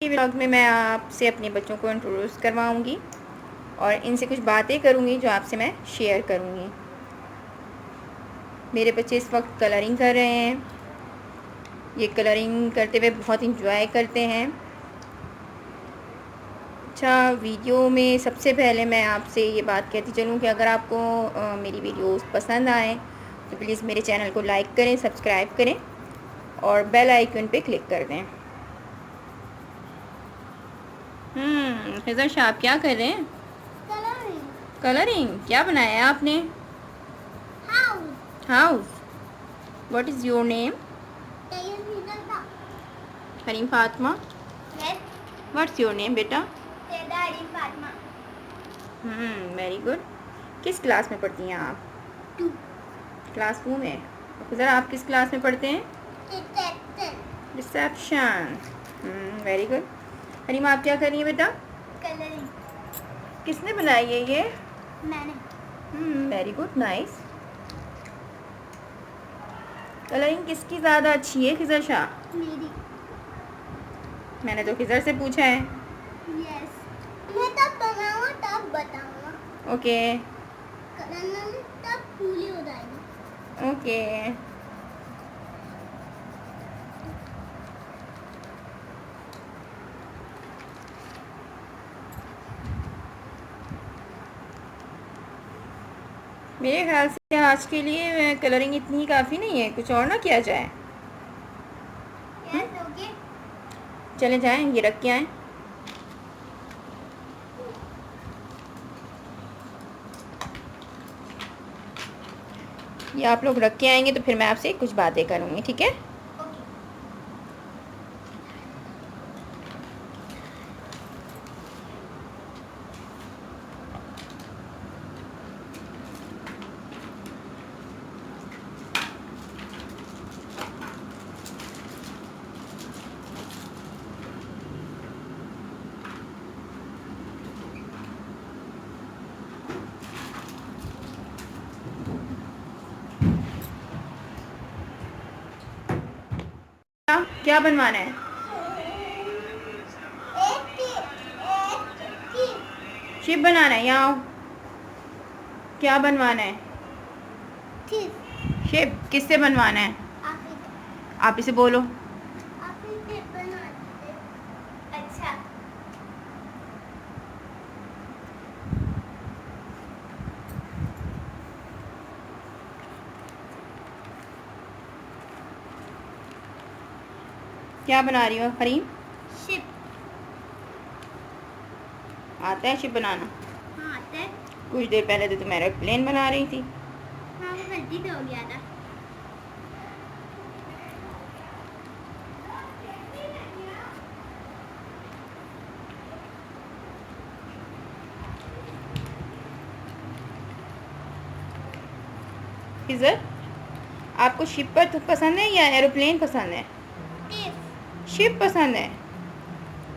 Vlog में मैं आपसे अपने बच्चों को इंट्रोड्यूस करवाऊंगी और इनसे कुछ बातें करूंगी जो आपसे मैं शेयर करूंगी। मेरे बच्चे इस वक्त कलरिंग कर रहे हैं। ये कलरिंग करते हुए बहुत इंजॉय करते हैं। अच्छा, वीडियो में सबसे पहले मैं आपसे ये बात कहती चलूँ कि अगर आपको मेरी वीडियोस पसंद आए तो प्लीज़ मेरे चैनल को लाइक करें, सब्सक्राइब करें और बेल आइकन पे क्लिक कर दें। खिज़र शाह, आप क्या कर रहे हैं? कलरिंग क्या बनाया है आपने? House. What is your name? Hareem Fatima. What's your name बेटा? Very good. किस क्लास में पढ़ती हैं आप? क्लास 2 में। खिज़र, आप किस क्लास में पढ़ते हैं? रिसेप्शन। Very good. हरीम, आप क्या कर रही हैं बेटा? कलरिंग। किसने बनाई है ये? मैंने। Very good, nice. कलरिंग किसकी ज़्यादा अच्छी है खिज़र शाह? मेरी। मैंने तो खिज़र से पूछा है। यस। मैं तब बनाऊंगा तब बताऊंगा। ओके करना में तब पूरी हो जाएगी। ओके। मेरे ख्याल से आज के लिए कलरिंग इतनी काफ़ी नहीं है, कुछ और ना किया जाए। Yes, okay. चले जाएं, ये रख के आएँ। ये आप लोग रख के आएंगे तो फिर मैं आपसे कुछ बातें करूँगी, ठीक है? क्या बनवाना है? शिप बनाना है? यहाँ आओ। क्या बनवाना है? शिप किससे बनवाना है? आप इसे बोलो। अच्छा। क्या बना रही हो हरीम? शिप। आता है शिप बनाना? हाँ, आता है। कुछ देर पहले तो तुम एरोप्लेन बना रही थी। हाँ, वो गलती से हो गया था। खिज़र, आपको शिप पर पसंद है या एरोप्लेन पसंद है? शिप पसंद है।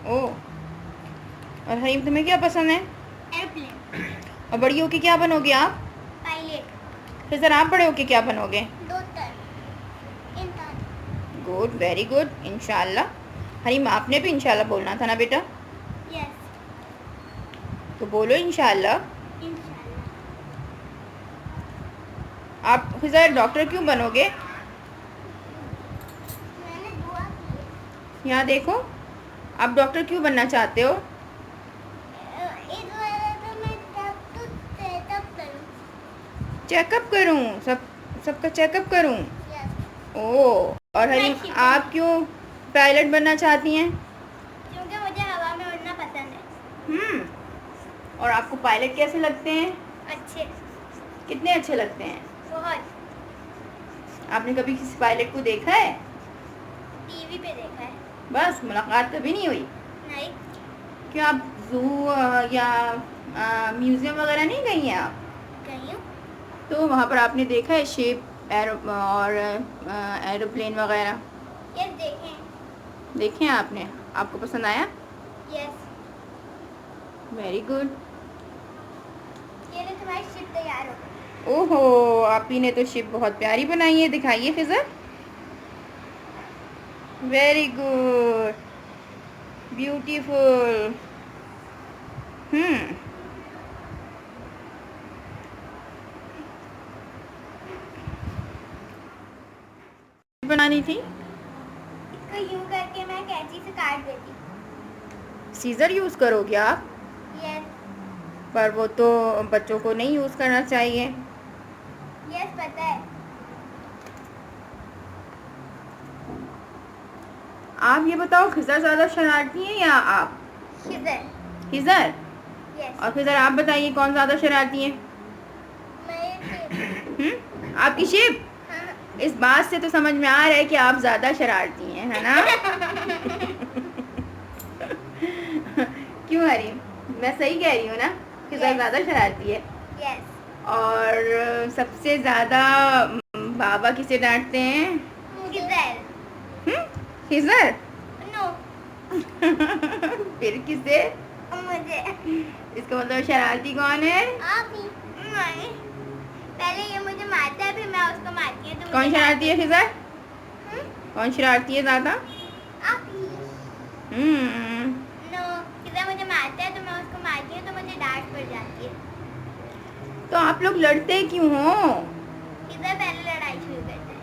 ओह, और हरीम तुम्हें क्या पसंद है? एयरप्लेन। और बड़ी होके क्या बनोगे आप? पायलट। खिज़र, आप बड़े होके क्या बनोगे? डॉक्टर। इंसान। गुड, वेरी गुड, इंशाल्लाह। हरीम, आपने भी इंशाल्लाह बोलना था ना बेटा? यस। तो बोलो इंशाल्लाह। इंशाल्लाह। आप खिज़र डॉक्टर क्यों बनोगे? मैंने दुआ की। यहाँ देखो, आप डॉक्टर क्यों बनना चाहते हो? इस वजह से मैं चेकअप करूं। चेकअप करूँ? सबका चेकअप करूँ? यस। ओह, और हरीम, आप क्यों पायलट बनना चाहती हैं? क्योंकि मुझे हवा में उड़ना पसंद है। और आपको पायलट कैसे लगते हैं? अच्छे। कितने अच्छे लगते हैं? बहुत। आपने कभी किसी पायलट को देखा है? टीवी पे देखा है। बस, मुलाकात कभी नहीं हुई? नहीं। क्यों, आप जू या म्यूज़ियम वगैरह नहीं गई हैं आप? गई हूँ। तो वहाँ पर आपने देखा है शिप और एरोप्लेन वगैरह? यस, देखें। देखे हैं आपने? आपको पसंद आया? यस। Very good. ये लो, तुम्हारी शिप तैयार हो गई। ओहो, आप ही ने तो शिप बहुत प्यारी बनाई है, दिखाइए खिज़र। Very good, beautiful. बनानी थी। इसको यूं करके मैं कैंची से काट देती। सीजर यूज़ करोगे आप? यस पर वो तो बच्चों को नहीं यूज़ करना चाहिए। यस पता है। आप ये बताओ, खिज़र ज़्यादा शरारती है या आप? खिज़र। खिज़र? यस। और खिज़र आप बताइए कौन ज़्यादा शरारती है? आपकी शिप? हाँ। इस बात से तो समझ में आ रहा है कि आप ज़्यादा शरारती हैं, है ना? क्यों हरीम, मैं सही कह रही हूँ ना? खिज़र Yes. ज़्यादा शरारती है। यस। और सबसे ज़्यादा बाबा किसे डांटते हैं? खिज़र। खिज़र? नो। फिर किसे? मुझे। इसका मतलब शरारती कौन है? आप ही। नहीं। पहले ये मुझे मारता है फिर मैं उसको मारती हूँ। तो कौन शरारती है खिज़र? कौन शरारती है ज़्यादा? आप ही। नो, खिज़र मुझे मारता है तो मैं उसको मारती हूँ तो मुझे डांट पड़ जाती है। तो आप लोग लड़ते क्यों हो? खिज़र पहले लड़ाई शुरू करता है।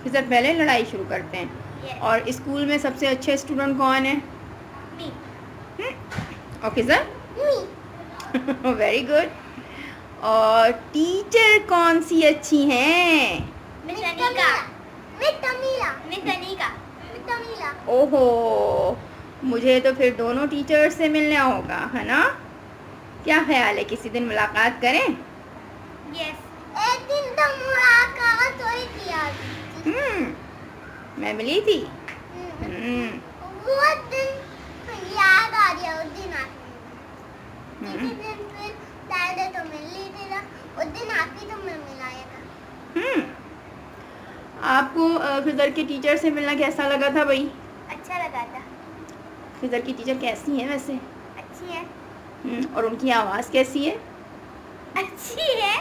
खिज़र पहले लड़ाई शुरू करते हैं। Yes. और स्कूल में सबसे अच्छे स्टूडेंट कौन है? मी। और खिज़र? मी। Very good. और टीचर कौन सी अच्छी हैं? Miss Aneeka. Miss Tamila. Miss Aneeka. Miss Tamila. ओहो, मुझे तो फिर दोनों टीचर से मिलना होगा, है ना? क्या ख्याल है, किसी दिन मुलाकात करें? यस। एक दिन तो मुलाकात हुई थी। मैं मिली थी। वो दिन याद आ गया। उस दिन आती दिन फिर पहले तो मिल ली थी ना, उस दिन आती तो मैं मिलाया था। आपको खिज़र के टीचर से मिलना कैसा लगा था भाई? अच्छा लगा था। खिज़र की टीचर कैसी हैं वैसे? अच्छी है। और उनकी आवाज़ कैसी है? अच्छी है।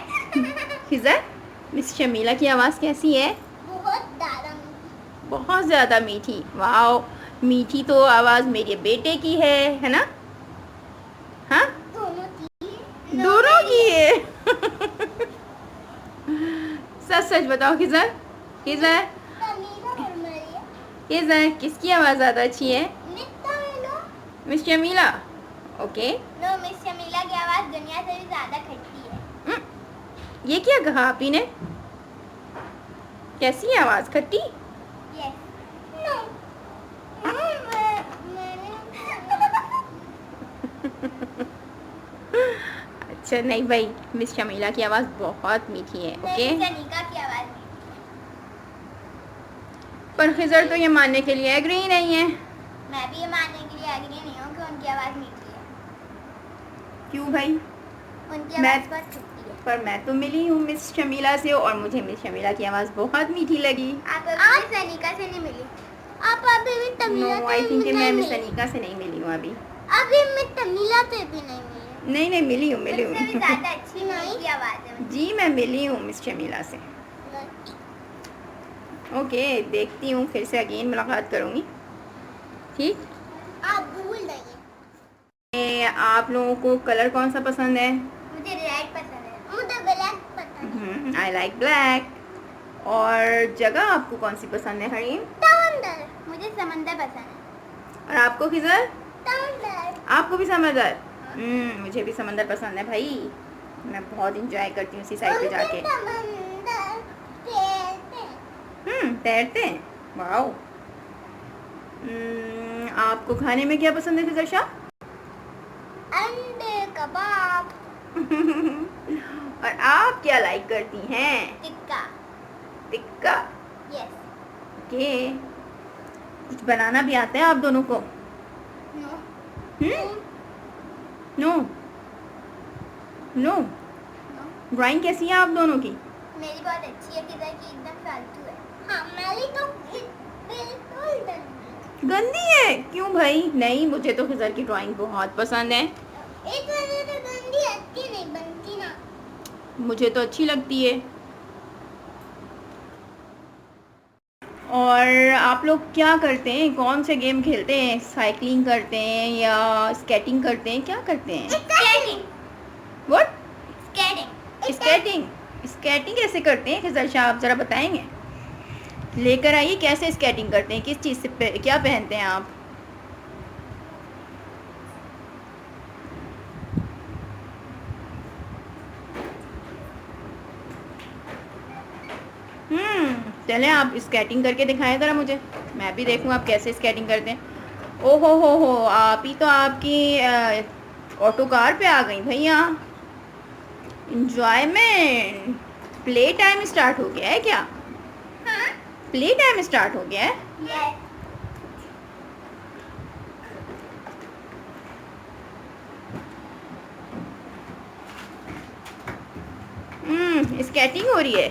खिज़र, मिस शमीला की आवाज़ कैसी है? बहुत ज़्यादा मीठी। वाओ, मीठी तो आवाज़ मेरे बेटे की है ना? हाँ, दोनों की है। सच सच बताओ खिज़र, खिज़र किसकी आवाज़ ज़्यादा अच्छी है? Miss Shamila. Okay. No, miss Shamila की आवाज़ दुनिया से भी ज़्यादा खट्टी है। ये क्या कहा आप ही ने? कैसी है आवाज़, खट्टी? यस। नो। अच्छा नहीं भाई, मिस शमीला की आवाज़ बहुत मीठी है। ओके। मिस अनीका की आवाज़ मीठी। पर खिज़र तो ये मानने के लिए एग्री ही नहीं है। मैं भी ये मानने के लिए एग्री नहीं हूँ कि उनकी आवाज़ मीठी है। क्यों भाई? उनकी आवाज़ बहुत खट्टी है। पर मैं तो मिली हूँ मिस शमीला से और मुझे मिस शमीला की आवाज़ बहुत मीठी लगी। आप अभी मिस अनीका से नहीं मिली। आप अभी भी तमीला नो, आई थिंक मैं मिस अनीका से नहीं मिली हूँ अभी। अभी मैं तमीला से भी नहीं मिली। नहीं मिली हूँ, मिली उससे भी हूँ। ज़्यादा अच्छी मीठी आवाज़ है। जी मैं मिली हूँ मिस शमीला से। ओके, देखती हूँ, फिर से अगेन मुलाकात करूँगी। ठीक। आप भूल जाइए। आप लोगों को कलर कौन सा पसंद है? मुझे रेड पसंद है। मुझे ब्लैक पसंद है। I like black. और जगह आपको कौन सी पसंद है हरीम? समंदर। मुझे समंदर पसंद है। और आपको खिज़र? समंदर। आपको भी समंदर? मुझे भी समंदर पसंद है भाई। मैं बहुत इंजॉय करती हूँ उसी साइड पे जाके। तैरते हैं। वाओ। आपको खाने में क्या पसंद है खिज़र शाह? अंडे कबाब। और आप क्या लाइक करती हैं? टिक्का। टिक्का? यस। ओके। कुछ बनाना भी आता है आप दोनों को? नो। No no. ड्राइंग कैसी है आप दोनों की? मेरी बहुत अच्छी है, किधर की एकदम फालतू है। हाँ, मेरी तो बिल्कुल गंदी है। क्यों भाई? नहीं, मुझे तो खिज़र की ड्राइंग बहुत पसंद है। एक वजह से गंदी अच्छी नहीं बनती ना। मुझे तो अच्छी लगती है। और आप लोग क्या करते हैं, कौन से गेम खेलते हैं? साइकिलिंग करते हैं या स्केटिंग करते हैं, क्या करते हैं? Skating. What? Skating. Skating? Skating कैसे करते हैं खिजर शाह, आप ज़रा बताएंगे? लेकर आइए, कैसे स्केटिंग करते हैं, किस चीज़ से क्या पहनते हैं आप? चलें आप स्केटिंग करके दिखाएं ज़रा मुझे, मैं भी देखूं आप कैसे स्केटिंग करते हैं। ओ हो, आप ही तो आपकी ऑटो कार पे आ गई भैया। इंजॉयमेंट। प्ले टाइम स्टार्ट हो गया है क्या? हाँ? प्ले टाइम स्टार्ट हो गया है। यस। स्केटिंग हो रही है।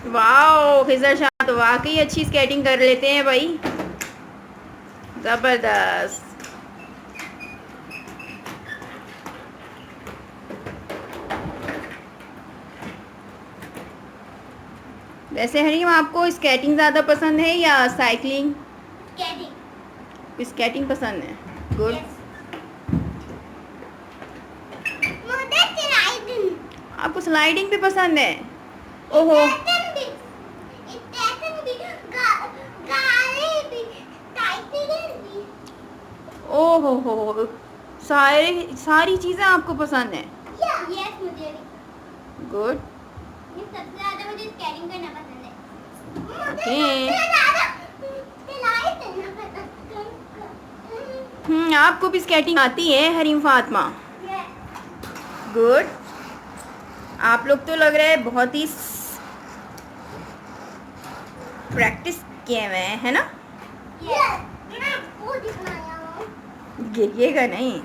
वाओ, खिजर शाह तो वाकई अच्छी स्केटिंग कर लेते हैं भाई, ज़बरदस्त। वैसे हरीम, आपको स्केटिंग ज़्यादा पसंद है या साइकिलिंग? स्केटिंग। स्केटिंग पसंद है। गुड। यस। मुझे स्लाइडिंग। आपको स्लाइडिंग भी पसंद है? ओहो। स्केटिंग भी। स्केटिंग भी। गाड़ी भी। साइकिलिंग भी। ओहो हो, सारी चीज़ें आपको पसंद हैं। यस, मुझे भी। गुड। सबसे ज़्यादा मुझे स्केटिंग करना पसंद है। ओके। मुझे आपको भी स्केटिंग आती है हरीम फातिमा? गुड। आप लोग तो लग रहा है बहुत ही प्रैक्टिस किए हुए हैं, है ना? गिरिएगा नहीं।